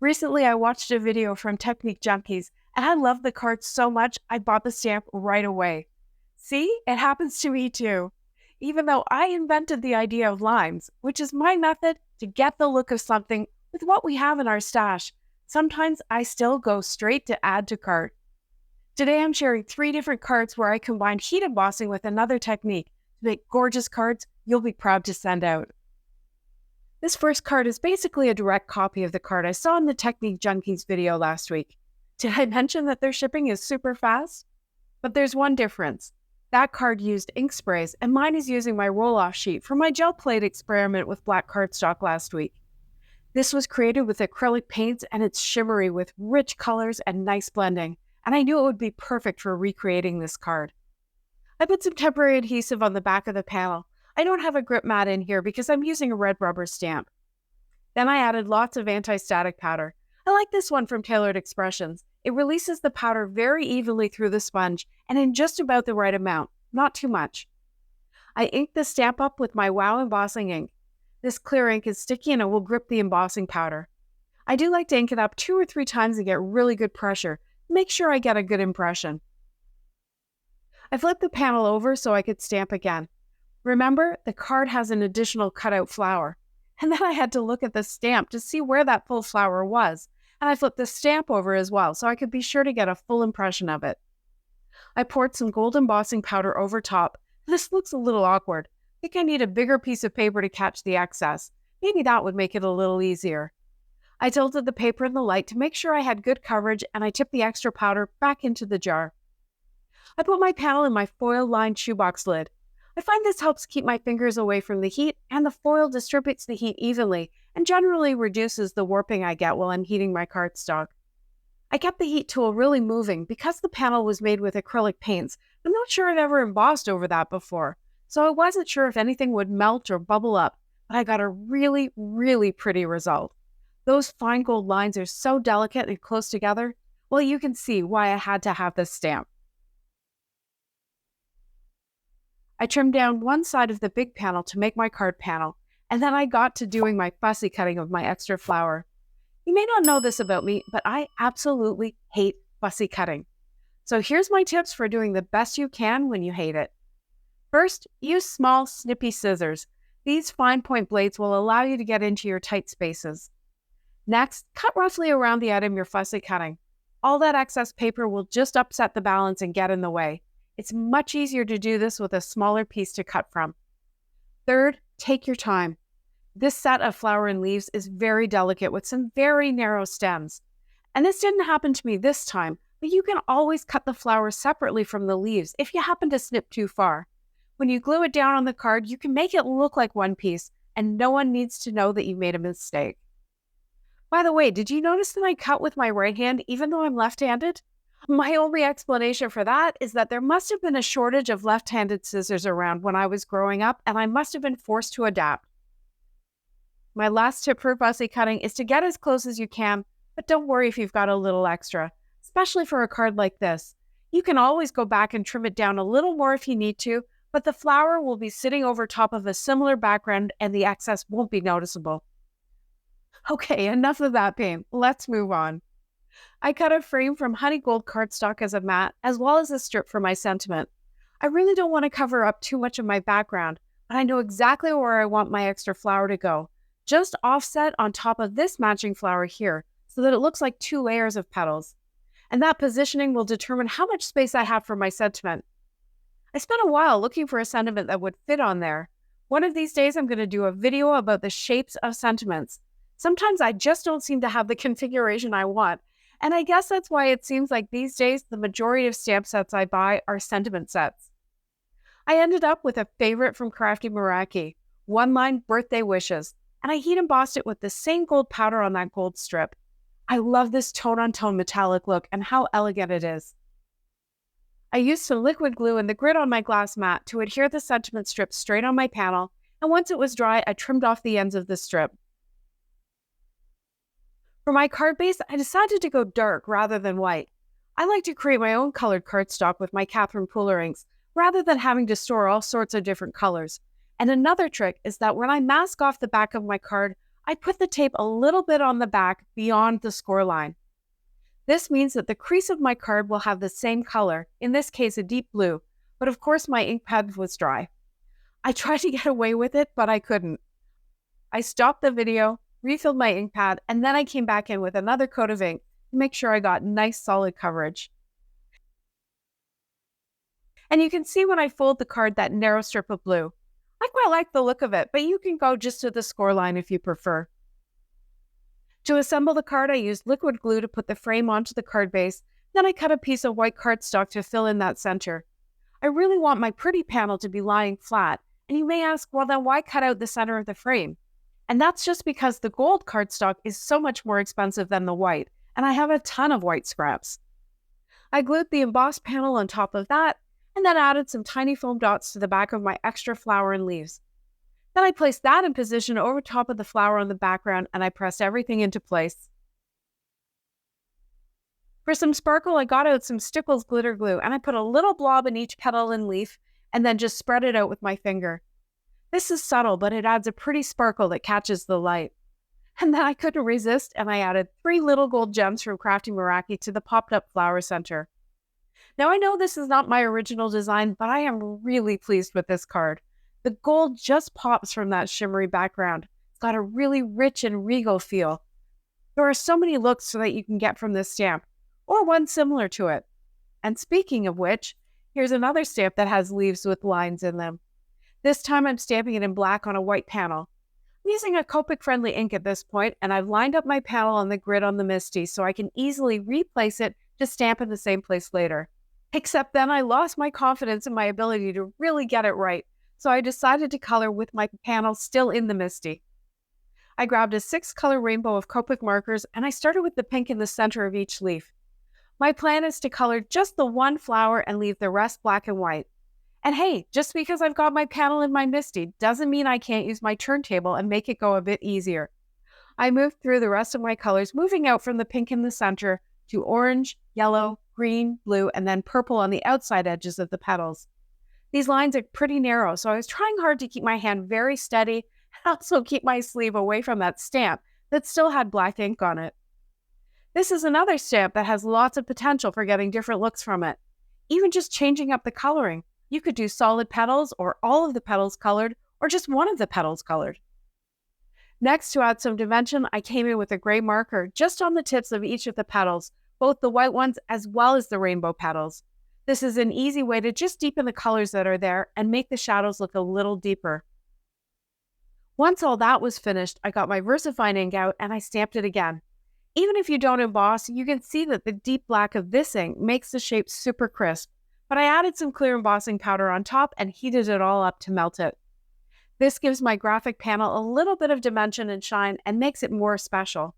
Recently, I watched a video from Technique Junkies, and I loved the card so much I bought the stamp right away. See, it happens to me too. Even though I invented the idea of lines, which is my method to get the look of something with what we have in our stash, sometimes I still go straight to add to cart. Today I'm sharing 3 different cards where I combined heat embossing with another technique to make gorgeous cards you'll be proud to send out. This first card is basically a direct copy of the card I saw in the Technique Junkies video last week. Did I mention that their shipping is super fast? But there's one difference. That card used ink sprays, and mine is using my roll-off sheet for my gel plate experiment with black cardstock last week. This was created with acrylic paints, and it's shimmery with rich colors and nice blending, and I knew it would be perfect for recreating this card. I put some temporary adhesive on the back of the panel. I don't have a grip mat in here because I'm using a red rubber stamp. Then I added lots of anti-static powder. I like this one from Tailored Expressions. It releases the powder very evenly through the sponge and in just about the right amount, not too much. I inked the stamp up with my Wow embossing ink. This clear ink is sticky and it will grip the embossing powder. I do like to ink it up 2 or 3 times and get really good pressure. Make sure I get a good impression. I flipped the panel over so I could stamp again. Remember, the card has an additional cutout flower. And then I had to look at the stamp to see where that full flower was. And I flipped the stamp over as well so I could be sure to get a full impression of it. I poured some gold embossing powder over top. This looks a little awkward. I think I need a bigger piece of paper to catch the excess. Maybe that would make it a little easier. I tilted the paper in the light to make sure I had good coverage, and I tipped the extra powder back into the jar. I put my panel in my foil-lined shoebox lid. I find this helps keep my fingers away from the heat, and the foil distributes the heat evenly and generally reduces the warping I get while I'm heating my cardstock. I kept the heat tool really moving because the panel was made with acrylic paints. I'm not sure I've ever embossed over that before, so I wasn't sure if anything would melt or bubble up, but I got a really, really pretty result. Those fine gold lines are so delicate and close together. Well, you can see why I had to have this stamp. I trimmed down one side of the big panel to make my card panel, and then I got to doing my fussy cutting of my extra flower. You may not know this about me, but I absolutely hate fussy cutting. So here's my tips for doing the best you can when you hate it. First, use small, snippy scissors. These fine point blades will allow you to get into your tight spaces. Next, cut roughly around the item you're fussy cutting. All that excess paper will just upset the balance and get in the way. It's much easier to do this with a smaller piece to cut from. Third, take your time. This set of flower and leaves is very delicate with some very narrow stems. And this didn't happen to me this time, but you can always cut the flowers separately from the leaves if you happen to snip too far. When you glue it down on the card, you can make it look like one piece, and no one needs to know that you made a mistake. By the way, did you notice that I cut with my right hand even though I'm left-handed? My only explanation for that is that there must have been a shortage of left-handed scissors around when I was growing up, and I must have been forced to adapt. My last tip for fussy cutting is to get as close as you can, but don't worry if you've got a little extra, especially for a card like this. You can always go back and trim it down a little more if you need to, but the flower will be sitting over top of a similar background and the excess won't be noticeable. Okay, enough of that pain. Let's move on. I cut a frame from honey gold cardstock as a mat, as well as a strip for my sentiment. I really don't want to cover up too much of my background, but I know exactly where I want my extra flower to go. Just offset on top of this matching flower here, so that it looks like 2 layers of petals. And that positioning will determine how much space I have for my sentiment. I spent a while looking for a sentiment that would fit on there. One of these days I'm going to do a video about the shapes of sentiments. Sometimes I just don't seem to have the configuration I want, and I guess that's why it seems like these days the majority of stamp sets I buy are sentiment sets. I ended up with a favorite from Crafty Meraki, one-line birthday wishes, and I heat embossed it with the same gold powder on that gold strip. I love this tone-on-tone metallic look and how elegant it is. I used some liquid glue and the grit on my glass mat to adhere the sentiment strip straight on my panel, and once it was dry, I trimmed off the ends of the strip. For my card base, I decided to go dark rather than white. I like to create my own colored cardstock with my Catherine Pooler inks, rather than having to store all sorts of different colors. And another trick is that when I mask off the back of my card, I put the tape a little bit on the back beyond the score line. This means that the crease of my card will have the same color, in this case a deep blue, but of course my ink pad was dry. I tried to get away with it, but I couldn't. I stopped the video, refilled my ink pad, and then I came back in with another coat of ink to make sure I got nice solid coverage. And you can see when I fold the card that narrow strip of blue. I quite like the look of it, but you can go just to the score line if you prefer. To assemble the card, I used liquid glue to put the frame onto the card base, then I cut a piece of white cardstock to fill in that center. I really want my pretty panel to be lying flat, and you may ask, well then why cut out the center of the frame? And that's just because the gold cardstock is so much more expensive than the white, and I have a ton of white scraps. I glued the embossed panel on top of that, and then added some tiny foam dots to the back of my extra flower and leaves. Then I placed that in position over top of the flower on the background, and I pressed everything into place. For some sparkle, I got out some Stickles glitter glue, and I put a little blob in each petal and leaf, and then just spread it out with my finger. This is subtle, but it adds a pretty sparkle that catches the light. And then I couldn't resist, and I added 3 little gold gems from Crafty Meraki to the popped-up flower center. Now I know this is not my original design, but I am really pleased with this card. The gold just pops from that shimmery background. It's got a really rich and regal feel. There are so many looks that you can get from this stamp, or one similar to it. And speaking of which, here's another stamp that has leaves with lines in them. This time I'm stamping it in black on a white panel. I'm using a Copic-friendly ink at this point, and I've lined up my panel on the grid on the Misty so I can easily replace it to stamp in the same place later. Except then I lost my confidence in my ability to really get it right, so I decided to color with my panel still in the Misty. I grabbed a 6-color rainbow of Copic markers, and I started with the pink in the center of each leaf. My plan is to color just the one flower and leave the rest black and white. And hey, just because I've got my panel in my Misty doesn't mean I can't use my turntable and make it go a bit easier. I moved through the rest of my colors, moving out from the pink in the center to orange, yellow, green, blue, and then purple on the outside edges of the petals. These lines are pretty narrow, so I was trying hard to keep my hand very steady and also keep my sleeve away from that stamp that still had black ink on it. This is another stamp that has lots of potential for getting different looks from it. Even just changing up the coloring. You could do solid petals, or all of the petals colored, or just one of the petals colored. Next, to add some dimension, I came in with a gray marker just on the tips of each of the petals, both the white ones as well as the rainbow petals. This is an easy way to just deepen the colors that are there and make the shadows look a little deeper. Once all that was finished, I got my VersaFine ink out and I stamped it again. Even if you don't emboss, you can see that the deep black of this ink makes the shape super crisp, but I added some clear embossing powder on top and heated it all up to melt it. This gives my graphic panel a little bit of dimension and shine and makes it more special.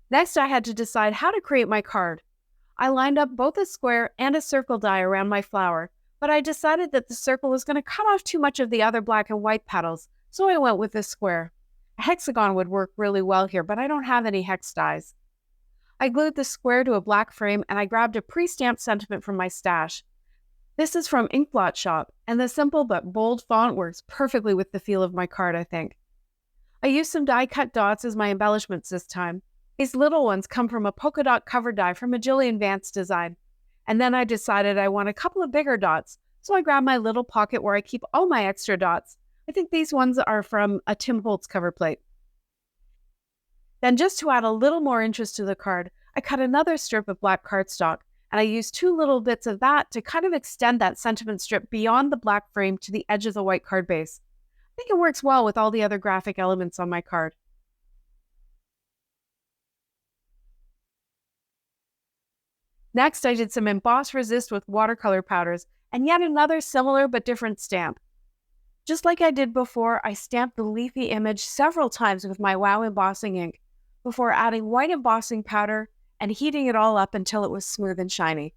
Next, I had to decide how to create my card. I lined up both a square and a circle die around my flower, but I decided that the circle was going to cut off too much of the other black and white petals, so I went with this square. A hexagon would work really well here, but I don't have any hex dies. I glued the square to a black frame and I grabbed a pre-stamped sentiment from my stash. This is from Blot Shop, and the simple but bold font works perfectly with the feel of my card, I think. I used some die-cut dots as my embellishments this time. These little ones come from a polka dot cover die from a Jillian Vance design. And then I decided I want a couple of bigger dots, so I grabbed my little pocket where I keep all my extra dots. I think these ones are from a Tim Holtz cover plate. Then just to add a little more interest to the card, I cut another strip of black cardstock, and I used 2 little bits of that to kind of extend that sentiment strip beyond the black frame to the edge of the white card base. I think it works well with all the other graphic elements on my card. Next, I did some emboss resist with watercolor powders, and yet another similar but different stamp. Just like I did before, I stamped the leafy image several times with my WOW embossing ink, before adding white embossing powder and heating it all up until it was smooth and shiny.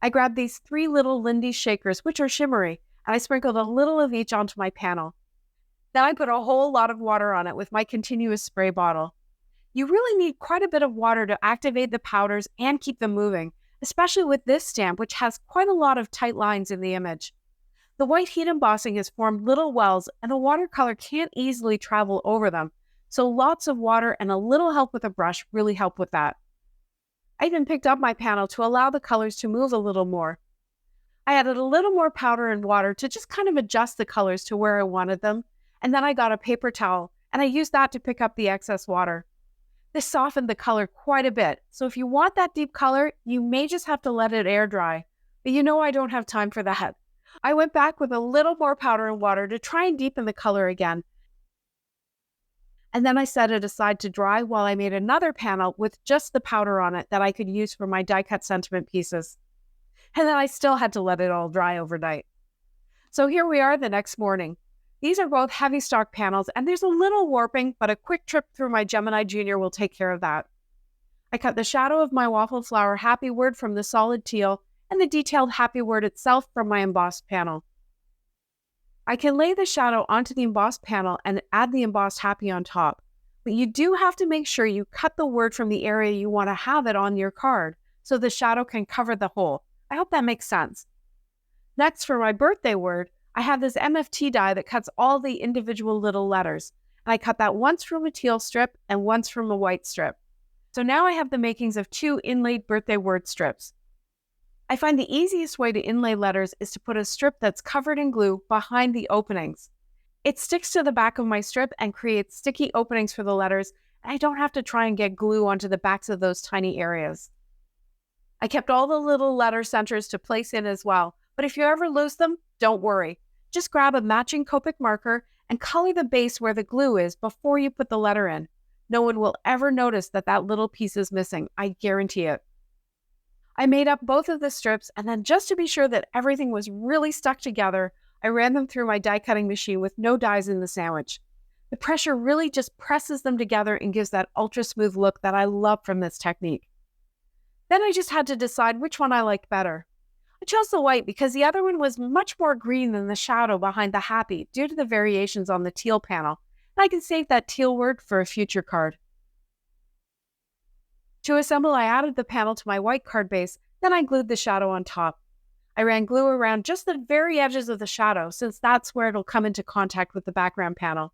I grabbed these 3 little Lindy shakers, which are shimmery, and I sprinkled a little of each onto my panel. Then I put a whole lot of water on it with my continuous spray bottle. You really need quite a bit of water to activate the powders and keep them moving, especially with this stamp, which has quite a lot of tight lines in the image. The white heat embossing has formed little wells and the watercolor can't easily travel over them, so lots of water and a little help with a brush really help with that. I even picked up my panel to allow the colors to move a little more. I added a little more powder and water to just kind of adjust the colors to where I wanted them, and then I got a paper towel and I used that to pick up the excess water. This softened the color quite a bit, so if you want that deep color, you may just have to let it air dry. But you know I don't have time for that. I went back with a little more powder and water to try and deepen the color again. And then I set it aside to dry while I made another panel with just the powder on it that I could use for my die-cut sentiment pieces. And then I still had to let it all dry overnight. So here we are the next morning. These are both heavy stock panels, and there's a little warping, but a quick trip through my Gemini Junior will take care of that. I cut the shadow of my waffle flower happy word from the solid teal and the detailed happy word itself from my embossed panel. I can lay the shadow onto the embossed panel and add the embossed happy on top, but you do have to make sure you cut the word from the area you want to have it on your card so the shadow can cover the whole. I hope that makes sense. Next, for my birthday word, I have this MFT die that cuts all the individual little letters, and I cut that once from a teal strip and once from a white strip. So now I have the makings of 2 inlaid birthday word strips. I find the easiest way to inlay letters is to put a strip that's covered in glue behind the openings. It sticks to the back of my strip and creates sticky openings for the letters, and I don't have to try and get glue onto the backs of those tiny areas. I kept all the little letter centers to place in as well, but if you ever lose them, don't worry. Just grab a matching Copic marker and color the base where the glue is before you put the letter in. No one will ever notice that that little piece is missing, I guarantee it. I made up both of the strips, and then just to be sure that everything was really stuck together, I ran them through my die cutting machine with no dies in the sandwich. The pressure really just presses them together and gives that ultra smooth look that I love from this technique. Then I just had to decide which one I liked better. I chose the white because the other one was much more green than the shadow behind the happy due to the variations on the teal panel, and I can save that teal word for a future card. To assemble, I added the panel to my white card base, then I glued the shadow on top. I ran glue around just the very edges of the shadow, since that's where it'll come into contact with the background panel.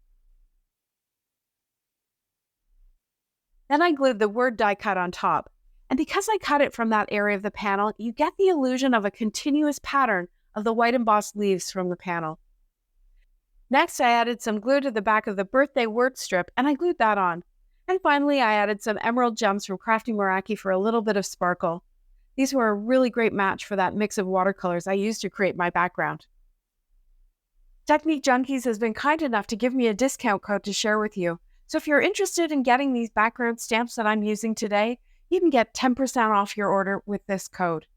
Then I glued the word die cut on top. And because I cut it from that area of the panel, you get the illusion of a continuous pattern of the white embossed leaves from the panel. Next, I added some glue to the back of the birthday word strip, and I glued that on. And finally, I added some emerald gems from Crafty Meraki for a little bit of sparkle. These were a really great match for that mix of watercolors I used to create my background. Technique Junkies has been kind enough to give me a discount code to share with you. So if you're interested in getting these background stamps that I'm using today, you can get 10% off your order with this code.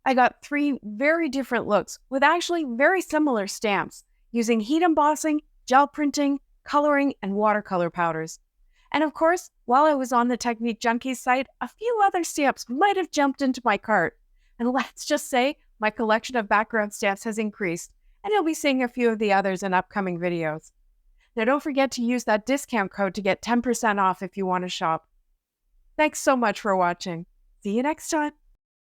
I got 3 very different looks with actually very similar stamps using heat embossing, gel printing, coloring, and watercolor powders. And of course, while I was on the Technique Junkies site, a few other stamps might have jumped into my cart. And let's just say my collection of background stamps has increased, and you'll be seeing a few of the others in upcoming videos. Now don't forget to use that discount code to get 10% off if you want to shop. Thanks so much for watching. See you next time.